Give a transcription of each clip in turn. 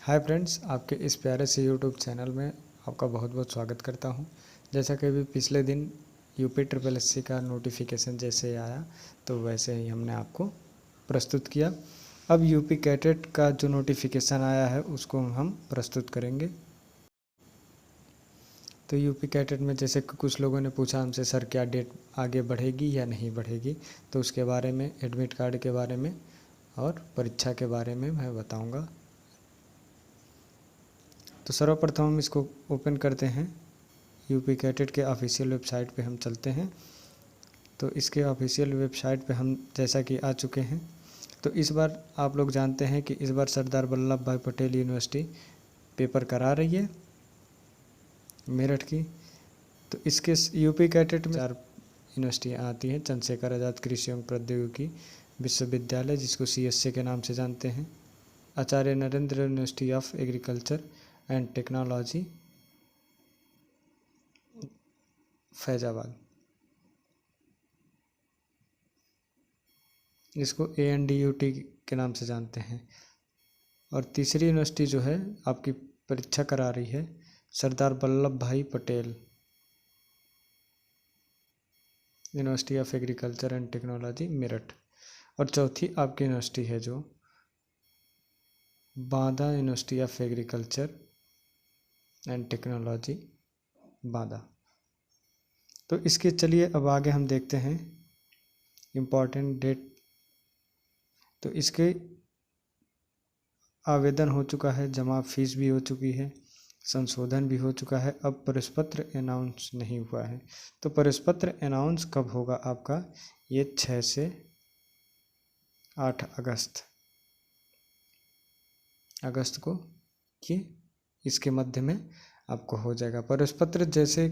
Hi friends, आपके इस प्यारे से यूट्यूब चैनल में आपका बहुत बहुत स्वागत करता हूं। जैसा कि अभी पिछले दिन यूपी ट्रिपल एससी का नोटिफिकेशन जैसे आया तो वैसे ही हमने आपको प्रस्तुत किया। अब यूपी कैटेट का जो नोटिफिकेशन आया है उसको हम प्रस्तुत करेंगे। तो यूपी कैटेट में जैसे कि कुछ लोगों ने पूछा हमसे, सर क्या डेट आगे बढ़ेगी या नहीं बढ़ेगी, तो उसके बारे में, एडमिट कार्ड के बारे में और परीक्षा के बारे में मैं बताऊँगा। तो सर्वप्रथम हम इसको ओपन करते हैं। यूपी कैटेट के ऑफिशियल वेबसाइट पे हम चलते हैं। तो इसके ऑफिशियल वेबसाइट पे हम जैसा कि आ चुके हैं। तो इस बार आप लोग जानते हैं कि इस बार सरदार वल्लभ भाई पटेल यूनिवर्सिटी पेपर करा रही है मेरठ की। तो इसके यूपी कैटेट में 4 यूनिवर्सिटियाँ आती हैं। चंद्रशेखर आज़ाद कृषि एवं प्रौद्योगिकी विश्वविद्यालय, जिसको CSA के नाम से जानते हैं, Acharya Narendra University of Agriculture and Technology Faizabad, इसको ANDUT के नाम से जानते हैं। और तीसरी यूनिवर्सिटी जो है आपकी परीक्षा करा रही है, सरदार वल्लभ भाई Patel university of Agriculture and technology Meerut. और चौथी आपकी यूनिवर्सिटी है जो Banda university of Agriculture and technology Banda. तो इसके चलिए अब आगे हम देखते हैं इम्पॉर्टेंट डेट। तो इसके आवेदन हो चुका है, जमा फीस भी हो चुकी है, संशोधन भी हो चुका है। अब प्रवेशपत्र अनाउंस नहीं हुआ है। तो प्रवेशपत्र अनाउंस कब होगा आपका? ये 6 से 8 अगस्त को कि इसके मध्य में आपको हो जाएगा प्रवेशपत्र। जैसे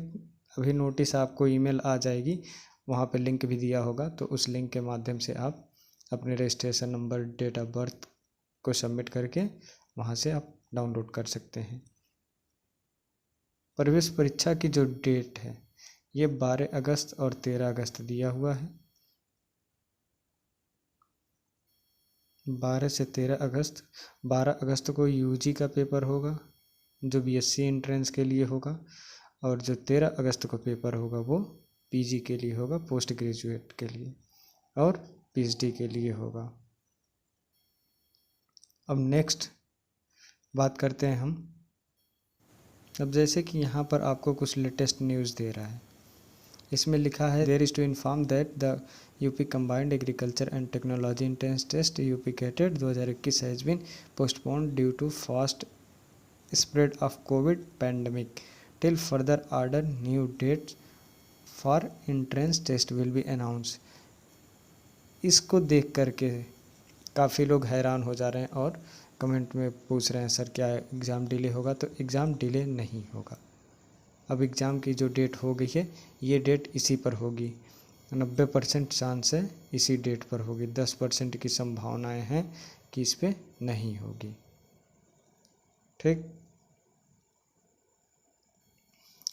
अभी नोटिस आपको ईमेल आ जाएगी, वहाँ पे लिंक भी दिया होगा, तो उस लिंक के माध्यम से आप अपने registration number, date of birth को सबमिट करके वहाँ से आप डाउनलोड कर सकते हैं। प्रवेश परीक्षा की जो डेट है ये 12 अगस्त और 13 अगस्त दिया हुआ है। 12 से 13 अगस्त। 12 अगस्त को UG का पेपर होगा जो BSc एंट्रेंस के लिए होगा, और जो 13 अगस्त को पेपर होगा वो PG के लिए होगा, पोस्ट ग्रेजुएट के लिए, और PhD के लिए होगा। अब नेक्स्ट बात करते हैं हम। अब जैसे कि यहाँ पर आपको कुछ लेटेस्ट न्यूज़ दे रहा है, इसमें लिखा है, there is to inform that the UP combined agriculture and technology entrance test UP CATET 2021 has been postponed due to fast spread of COVID pandemic till further order. New dates for entrance test will be announce. इसको देख करके काफ़ी लोग हैरान हो जा रहे हैं और कमेंट में पूछ रहे हैं, सर क्या एग्ज़ाम डिले होगा? तो एग्ज़ाम डिले नहीं होगा। अब एग्ज़ाम की जो डेट हो गई है ये डेट इसी पर होगी। 90% चांस है इसी डेट पर होगी। 10% की संभावनाएं हैं कि इस पे नहीं होगी। ठीक।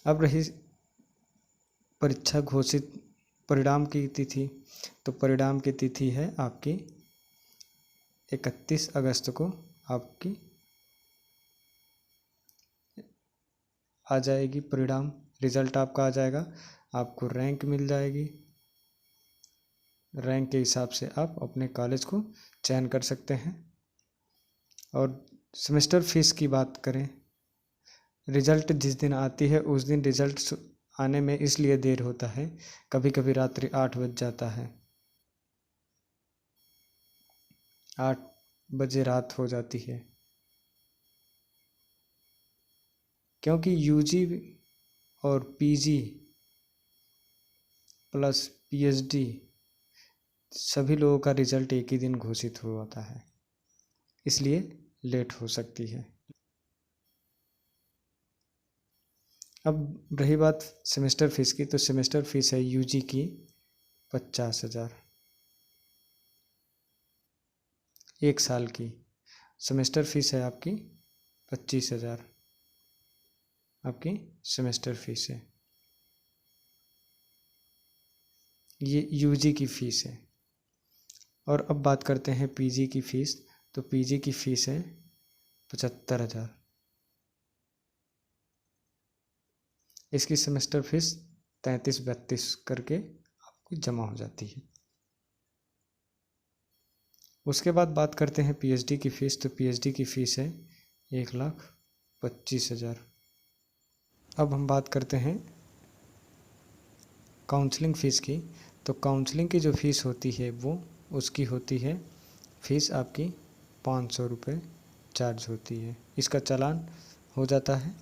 अब रही परीक्षा घोषित परिणाम की तिथि। तो परिणाम की तिथि है आपकी 31 अगस्त को आपकी आ जाएगी परिणाम। रिज़ल्ट आपका आ जाएगा, आपको रैंक मिल जाएगी। रैंक के हिसाब से आप अपने कॉलेज को चयन कर सकते हैं। और सेमेस्टर फीस की बात करें, रिज़ल्ट जिस दिन आती है उस दिन रिज़ल्ट आने में इसलिए देर होता है, कभी कभी रात्रि 8 बज जाता है, 8 बजे रात हो जाती है, क्योंकि UG और PG प्लस PhD सभी लोगों का रिज़ल्ट एक ही दिन घोषित हुआ होता है, इसलिए लेट हो सकती है। अब रही बात सेमेस्टर फीस की, तो सेमेस्टर फीस है UG की 50,000 एक साल की। सेमेस्टर फीस है आपकी 25,000 आपकी सेमेस्टर फीस है। ये UG की फ़ीस है। और अब बात करते हैं PG की फ़ीस। तो PG की फ़ीस है 75,000। इसकी सेमेस्टर फीस 33-32 करके आपको जमा हो जाती है। उसके बाद बात करते हैं पीएचडी की फ़ीस। तो पीएचडी की फ़ीस है 1,25,000। अब हम बात करते हैं काउंसलिंग फ़ीस की। तो काउंसलिंग की जो फ़ीस होती है वो उसकी होती है, फ़ीस आपकी 500 रुपये चार्ज होती है। इसका चालान हो जाता है,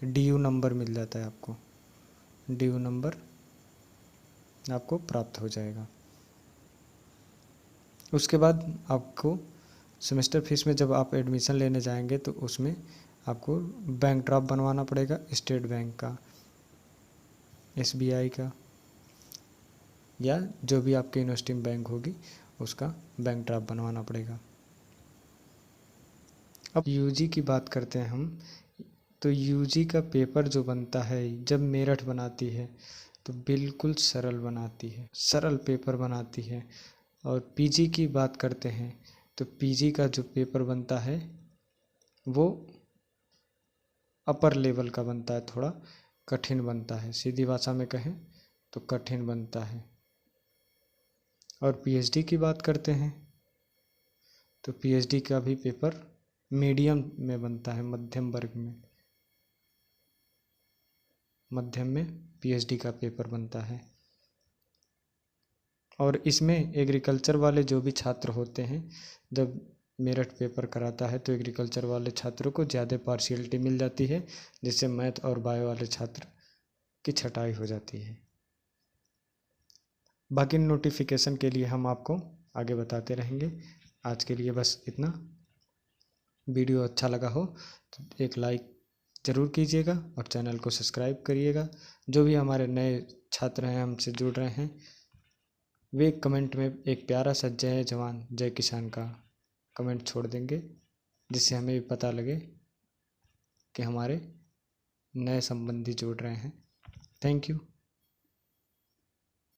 DU नंबर मिल जाता है आपको, DU नंबर आपको प्राप्त हो जाएगा। उसके बाद आपको सेमेस्टर फीस में जब आप एडमिशन लेने जाएंगे तो उसमें आपको बैंक ड्राफ्ट बनवाना पड़ेगा, स्टेट बैंक का, SBI का, या जो भी आपकी यूनिवर्सिटी में बैंक होगी उसका बैंक ड्राफ्ट बनवाना पड़ेगा। अब यूजी की बात करते हैं हम। तो यूजी का पेपर जो बनता है जब मेरठ बनाती है तो बिल्कुल सरल बनाती है, सरल पेपर बनाती है। और पीजी की बात करते हैं तो पीजी का जो पेपर बनता है वो अपर लेवल का बनता है, थोड़ा कठिन बनता है, सीधी भाषा में कहें तो कठिन बनता है। और पीएचडी की बात करते हैं तो पीएचडी का भी पेपर मीडियम में बनता है, मध्यम वर्ग में, मध्यम में पीएचडी का पेपर बनता है। और इसमें एग्रीकल्चर वाले जो भी छात्र होते हैं, जब मेरिट पेपर कराता है तो एग्रीकल्चर वाले छात्रों को ज़्यादा पार्शियलिटी मिल जाती है, जिससे मैथ और बायो वाले छात्र की छँटाई हो जाती है। बाकी नोटिफिकेशन के लिए हम आपको आगे बताते रहेंगे। आज के लिए बस इतना। वीडियो अच्छा लगा हो तो एक लाइक ज़रूर कीजिएगा और चैनल को सब्सक्राइब करिएगा। जो भी हमारे नए छात्र हैं, हमसे जुड़ रहे हैं, वे कमेंट में एक प्यारा सा जय जवान जय किसान का कमेंट छोड़ देंगे, जिससे हमें भी पता लगे कि हमारे नए संबंधी जुड़ रहे हैं। Thank you.